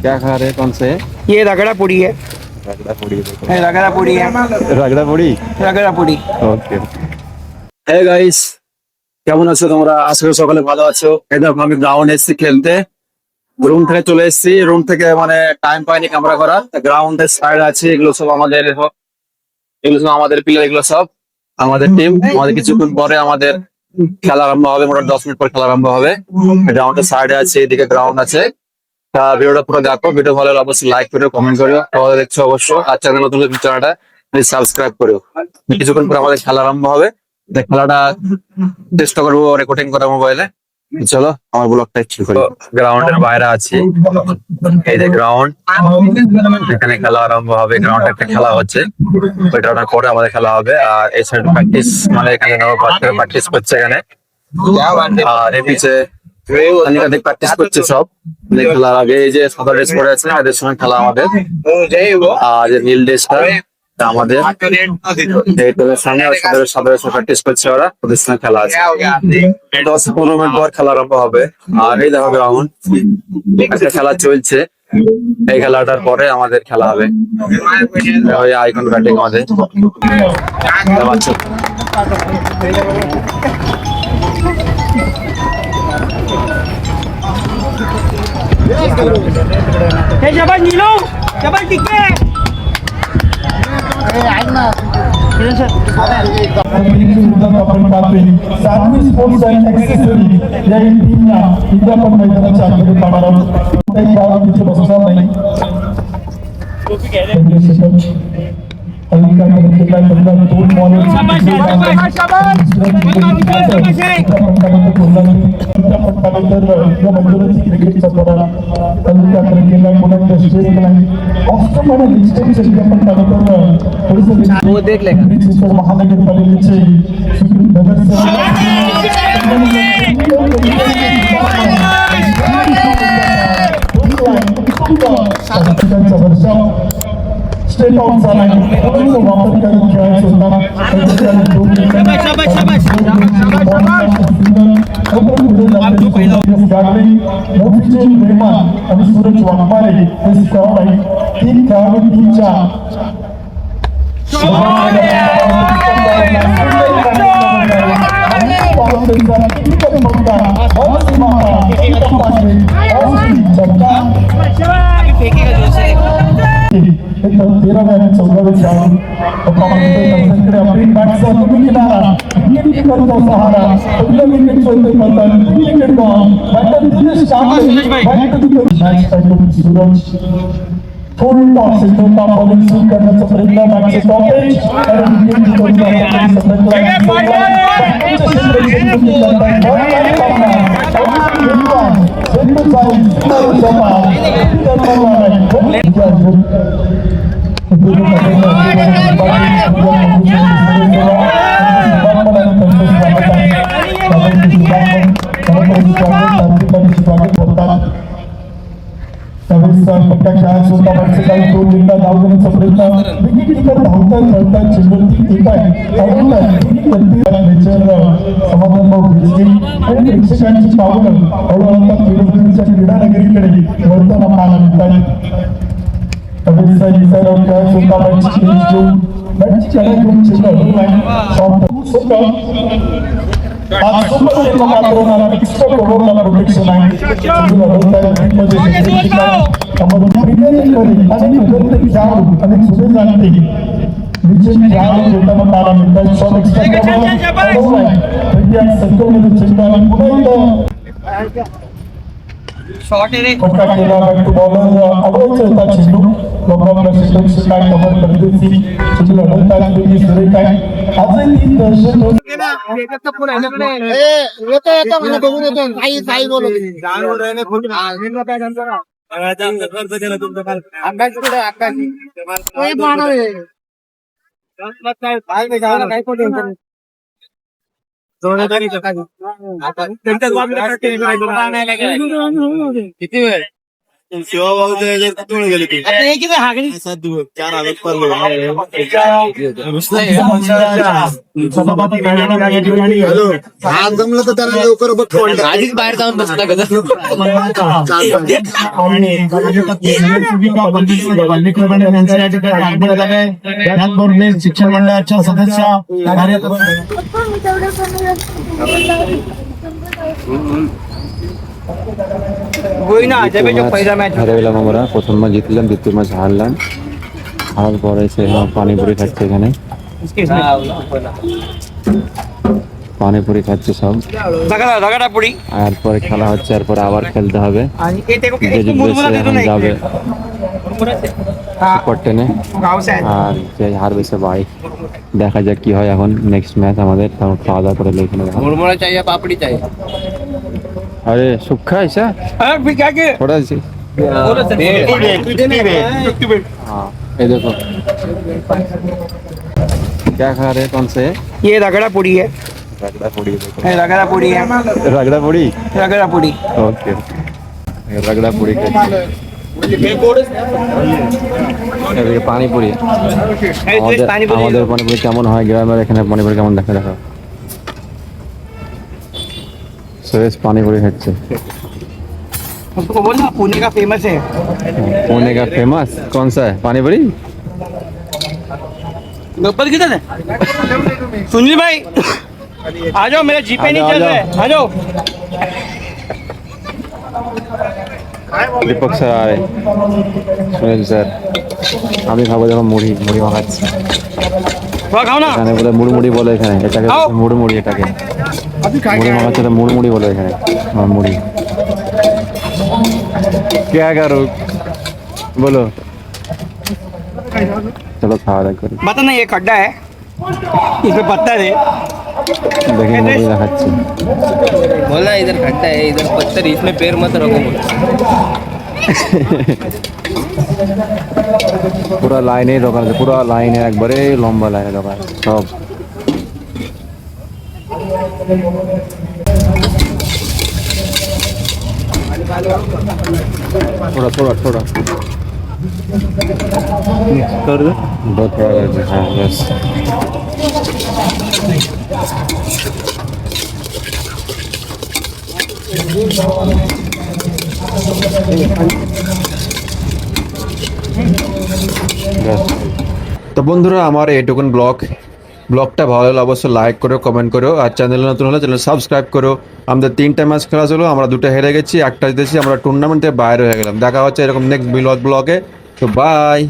क्या खा रहे हैं? कौन से? ये रगड़ा पूड़ी है। रगड़ा पूड़ी। रगड़ा पूड़ी है। रगड़ा पूड़ी। रगड़ा पूड़ी। ওকে। হে গাইস, কেমন আছো তোমরা? আশা করি সকলে ভালো আছো। এই দেখো আমি গ্রাউন্ড এসেছি খেলতে। রুম থেকে চলে এসেছি, রুম থেকে মানে টাইম পাইনি ক্যামেরা করার। গ্রাউন্ডের সাইড আছে, এগুলো সব আমাদের প্লেয়ার, এগুলো সব আমাদের টিম। আমাদের কিছুক্ষণ পরে আমাদের খেলা আরম্ভ হবে, মোটামুটি 10 মিনিট পর খেলা আরম্ভ হবে। গ্রাউন্ডের সাইডে আছে, এদিকে গ্রাউন্ড আছে। ভিডিওটা পুরো দেখো, ভিডিও ভালো লাগলে অবশ্যই লাইক করো, কমেন্ট করো, সবাই দেখছো অবশ্য। আর চ্যানেল নতুন চ্যানেলটা প্লিজ সাবস্ক্রাইব করো। কিছুক্ষণ পর আমাদের খেলা আরম্ভ হবে। খেলাটা চেষ্টা করবো রেকর্ডিং করা মোবাইলে। চলো আমার ব্লগটা শুরু করি। গ্রাউন্ডের বাইরে আছি, এই যে গ্রাউন্ড, এখানে খেলা আরম্ভ হবে। গ্রাউন্ডে একটা খেলা হচ্ছে, ওই খেলাটার পরে আমাদের খেলা হবে। আর এই সাইড প্র্যাকটিস, মানে এখানে বাচ্চারা প্র্যাকটিস করছে এখানে। আর এই পিছে প্র্যাকটিস করছে সব। খেলার আগে এই যে সাদা ড্রেস পরে আছে, এদের সঙ্গে খেলা আমাদের। আর যে নীল ড্রেসটা আমাদের প্র্যাকটিস করছে ওরা, ওদের সঙ্গে খেলা আছে। 10-15 মিনিট পর খেলা আরম্ভ হবে। আর এই দেখো গ্রাউন্ড, একটা খেলা চলছে। এই খেলাটার পরে আমাদের খেলা হবে। আইকন ব্যাটিং আমাদের जबल नीलो जबल टिके सातवी स्पोर्ट्स अँड ॲक्सेसरी या टीमला उद्या पण मैदानाच्या आतमध्ये काढणार काही गावात बसणार नाही. दोन क्रिकेटचा पडा तालुका केला मुलांच्या स्टेज नाही महानगरपालिकेचे नगरसेवक वर्षा स्टेट ऑफ झाला वापर करून खेळायचं होता. मोठीचे मेहमान आणि सूरज वाघमारे हे स्क्वॉड आहे. 3 खेळाडू टीमच्या तेराव्या आणि 14व्या खेळाडू आपली बॅटचा किनारा विकेटचा सहारा पहिलं विकेट सोडते पतन wicket ball batter Dinesh Suraj full toss इंडोरला बॉलिंग स्विंग करण्याचा प्रयत्न बॅटचे स्टॉपेज आणि पट्ट्या खेळायचं होता. काही 2 मिनिटात धाव घेण्याचा प्रयत्न विकेटवर धावतात खेळतात चेंडू ठीक आहे समाधान भाऊ घेतली आणि प्रेक्षकांची पावलं हळूहळू क्रीडा नगरीकडे वळताना पाहायला मिळतात. प्रोटेक्शन आहे पट्टा केला बॅक टू बॉलर अडवायचा होता चेंडू लोकांना सिलेक्शन काय कव्हर करते चेंडू अडवता गेली सुरेख काय आजही 3 दर्शक एकच फोन आहे कडे येतो येतो मला बघून येतो काही काही बोलत जाणून राहणे फोन निघला काय नंतर खर्च केला तुमचा काल आकाश कुठे आकाश काय मानव आहे काय काय कोण टेन्शन किती वेळ আপনি এই কি ভাই হাগনি सभापती मॅडम या ठिकाणी हात जमलं तर त्याला लवकर बघ आधीच बाहेर जाऊन बसला का आणि शिक्षण मंडळाच्या सदस्य বই না যাবে যে পয়সা ম্যাচ হারাইলাম আমরা প্রথম ম্যাচ জিতলাম দ্বিতীয় ম্যাচ হারলাম হারার পরে এসে পানিপুরি খাচ্ছে এখানে পানিপুরি খাচ্ছে সব জায়গাটা পড়ি এরপরে খেলা হচ্ছে এরপরে আবার খেলতে হবে आणि हे ते যে জিতবে সে এখন যাবে সুপার টেনে गाव से আর যে হারবে সে বাই দেখা যাক কি হয় এখন নেক্সট ম্যাচ আমাদের তখন খাওয়া দাওয়া করে লেখে নেবো मुरमुरा चाहिए पापड़ी चाहिए अरे सूखा ऐसा हां फिर क्या के थोड़ा सी हाँ ये देखो क्या खा रहे हैं कौन से ये रगड़ा पूड़ी है रगड़ा पूड़ी देखो ये रगड़ा पूड़ी है रगड़ा पूड़ी रगड़ा पूड़ी ओके ये रगड़ा पूड़ी खाচ্ছি এদিকে পানিপুরি আমাদের আমাদের পানিপুরি কেমন হয় গ্রামের এখানে পানিপুরি কেমন দেখা দেখো सुरेश पानीपुरी खाচ্ছে उसको बोलना पुणे का फेमस है पुणे का फेमस कौन सा है पानीपुरी गप्पत किधर है सुनील भाई आ जाओ मेरा जीपे नहीं चल रहा है आ जाओ দীপক স্যার আরে সুনীল স্যার আমি খাবো যখন মুড়ি মুড়ি মাখাচ্ছি थोड़ा खाओ ना এখানে বলে মুড়মুড়ি বলে এখানে এটাকে খাও। মুড়মুড়ি এটাকে মুড়ি মাখাচ্ছে তো মুড়মুড়ি বলে এখানে আমার মুড়ি क्या करो बोलो चलो खाওয়া দাওয়া করি बता ना ये खड्डा है इसमें पत्थर है দেখি মুড়ি দেখাচ্ছি बोला इधर खड्डा है इधर पत्थर इसमें पैर मत रखो পুরো লাইনে দোকান আছে পুরো লাইনে একবারে লম্বা লাইনে দোকান সব थोड़ा थोड़ा थोड़ा कर दो बहुत थोड़ा कर दो हाँ बस তো বন্ধুরা আমার এইটুকুন ব্লগটা ভালো লাগলে অবশ্যই লাইক করো কমেন্ট করো আর চ্যানেলে নতুন হলে চ্যানেল সাবস্ক্রাইব করো আমাদের 3টা ম্যাচ খেলা ছিল আমরা 2টা হেরে গেছি একটা জিতেছি আমরা টুর্নামেন্টে বাইরে হয়ে গেলাম দেখা হচ্ছে এরকম নেক্সট ব্লগে তো বাই